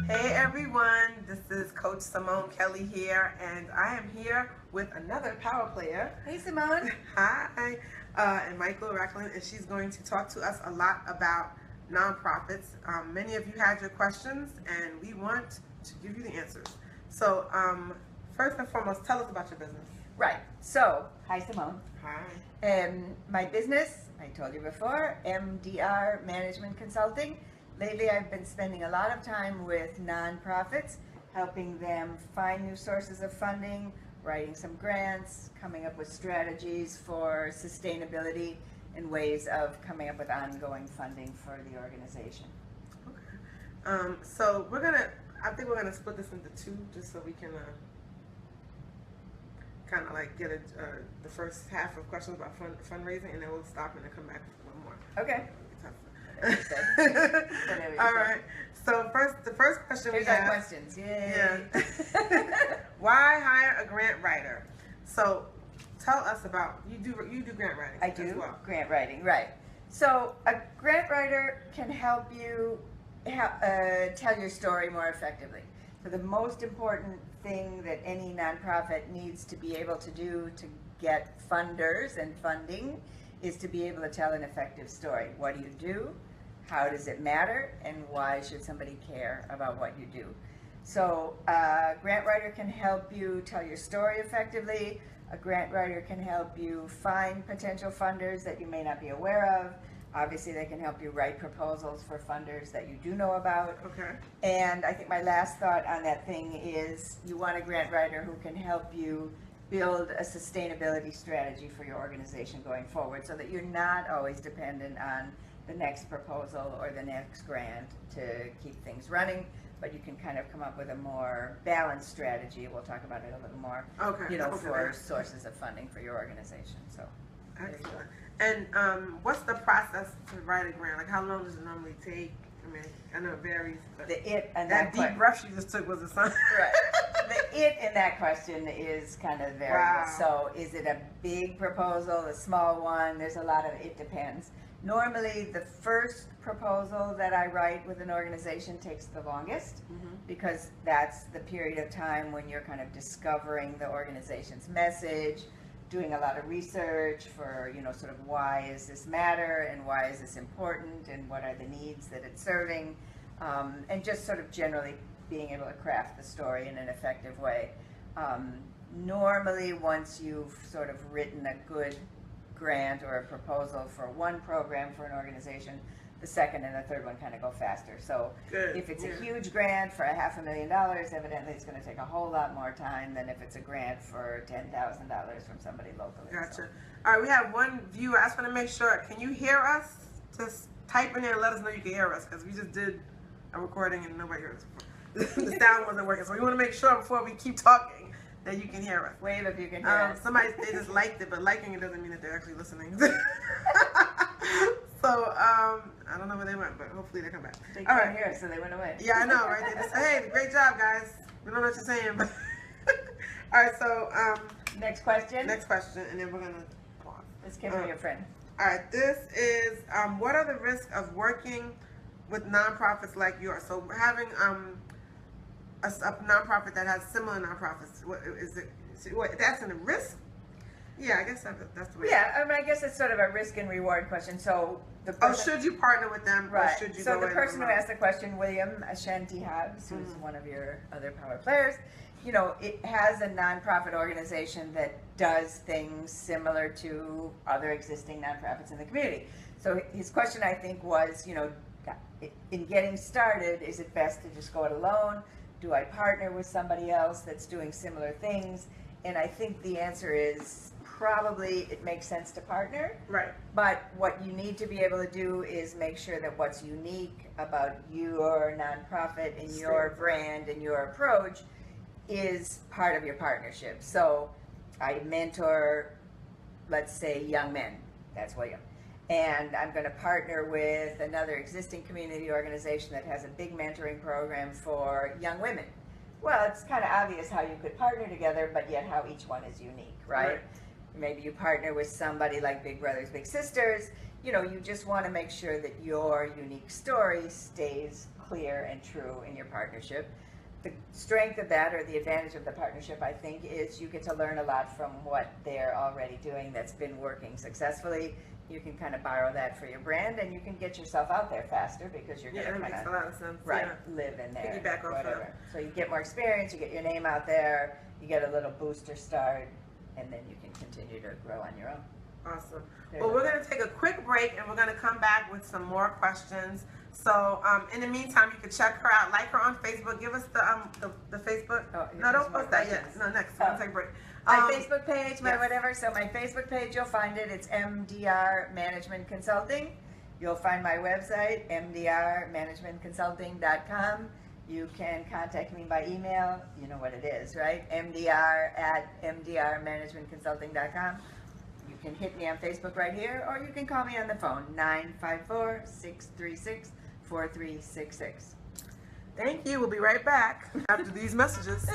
Hey everyone, this is Coach Simone Kelly here, and I am here with another power player. Hey Simone. Hi, and Michaele Rachlin, and she's going to talk to us a lot about nonprofits. Many of you had your questions, and we want to give you the answers. So, first and foremost, tell us about your business. Right. So, hi Simone. Hi. My business, I told you before, MDR Management Consulting. Lately, I've been spending a lot of time with nonprofits, helping them find new sources of funding, writing some grants, coming up with strategies for sustainability and ways of coming up with ongoing funding for the organization. Okay. So I think we're gonna split this into two, just so we can kind of like get the first half of questions about fundraising, and then we'll stop and then come back with one more. Okay. All right. So the first question Here's we have. Our questions. Yay. Yeah. Why hire a grant writer? So tell us about you do grant writing. I do as well. grant writing, right? So a grant writer can help you tell your story more effectively. So the most important thing that any nonprofit needs to be able to do to get funders and funding is to be able to tell an effective story. What do you do? How does it matter? And why should somebody care about what you do? So a grant writer can help you tell your story effectively. A grant writer can help you find potential funders that you may not be aware of. Obviously, they can help you write proposals for funders that you do know about. Okay. And I think my last thought on that thing is you want a grant writer who can help you build a sustainability strategy for your organization going forward so that you're not always dependent on the next proposal or the next grant to keep things running, but you can kind of come up with a more balanced strategy. We'll talk about it a little more, for sources of funding for your organization. So, excellent. And what's the process to write a grant? Like, how long does it normally take? I mean, I know it varies. But that deep breath you just took was a sign. Right. The it in that question is kind of variable. Wow. So, is it a big proposal, a small one? There's a lot of it depends. Normally, the first proposal that I write with an organization takes the longest because that's the period of time when you're kind of discovering the organization's message, doing a lot of research for, sort of why does this matter and why is this important and what are the needs that it's serving, and just sort of generally being able to craft the story in an effective way. Normally, once you've sort of written a good grant or a proposal for one program for an organization, the second and the third one kind of go faster. So if it's a huge grant for $500,000, evidently it's going to take a whole lot more time than if it's a grant for $10,000 from somebody locally. Gotcha. So. All right, we have one viewer. I just want to make sure. Can you hear us? Just type in there and let us know you can hear us, because we just did a recording and nobody heard us. The sound wasn't working, so we want to make sure before we keep talking that you can hear us. Wave if you can hear us. Somebody, they just liked it, but liking it doesn't mean that they're actually listening. So, I don't know where they went, but hopefully they come back. They can't hear us, so they went away. Yeah, I know, right? They just say, hey, great job, guys. We don't know what you're saying, but... All right, so... Next question? Next question, and then we're going to pause. Let's give me your friend. All right, this is, what are the risks of working with nonprofits like yours? So, having a nonprofit that has similar nonprofits, what is it? That's a risk? Yeah, I guess that's the way. Yeah, I mean, I guess it's sort of a risk and reward question. So the person, should you partner with them, right? Or should you so go the person who asked the question, William Ashanti Hobbs, who's one of your other power players, it has a nonprofit organization that does things similar to other existing nonprofits in the community. So his question, I think, was, in getting started, is it best to just go it alone? Do I partner with somebody else that's doing similar things? And I think the answer is probably it makes sense to partner. Right. But what you need to be able to do is make sure that what's unique about your nonprofit and your brand and your approach is part of your partnership. So I mentor, let's say, young men. That's William. And I'm going to partner with another existing community organization that has a big mentoring program for young women. Well, it's kind of obvious how you could partner together, but yet how each one is unique, right? Maybe you partner with somebody like Big Brothers Big Sisters. You just want to make sure that your unique story stays clear and true in your partnership. The strength of that, or the advantage of the partnership, I think, is you get to learn a lot from what they're already doing that's been working successfully. You can kind of borrow that for your brand, and you can get yourself out there faster because you're going to that kind makes a of lot of sense. right live in there. Piggyback off whatever. that. So you get more experience, you get your name out there, you get a little booster start, and then you can continue to grow on your own. Awesome. There Well, you we're go. going to take a quick break, and we're going to come back with some more questions. So, in the meantime, you can check her out, like her on Facebook. Give us the Facebook. Oh, No, don't there's more post that yet. questions. No, next. We're going to take a break. My Facebook page, my yes. whatever. So my Facebook page, you'll find it. It's MDR Management Consulting. You'll find my website, mdrmanagementconsulting.com. You can contact me by email. You know what it is, right? mdr@mdrmanagementconsulting.com. You can hit me on Facebook right here, or you can call me on the phone, 954-636-4366. Thank you. We'll be right back after these messages.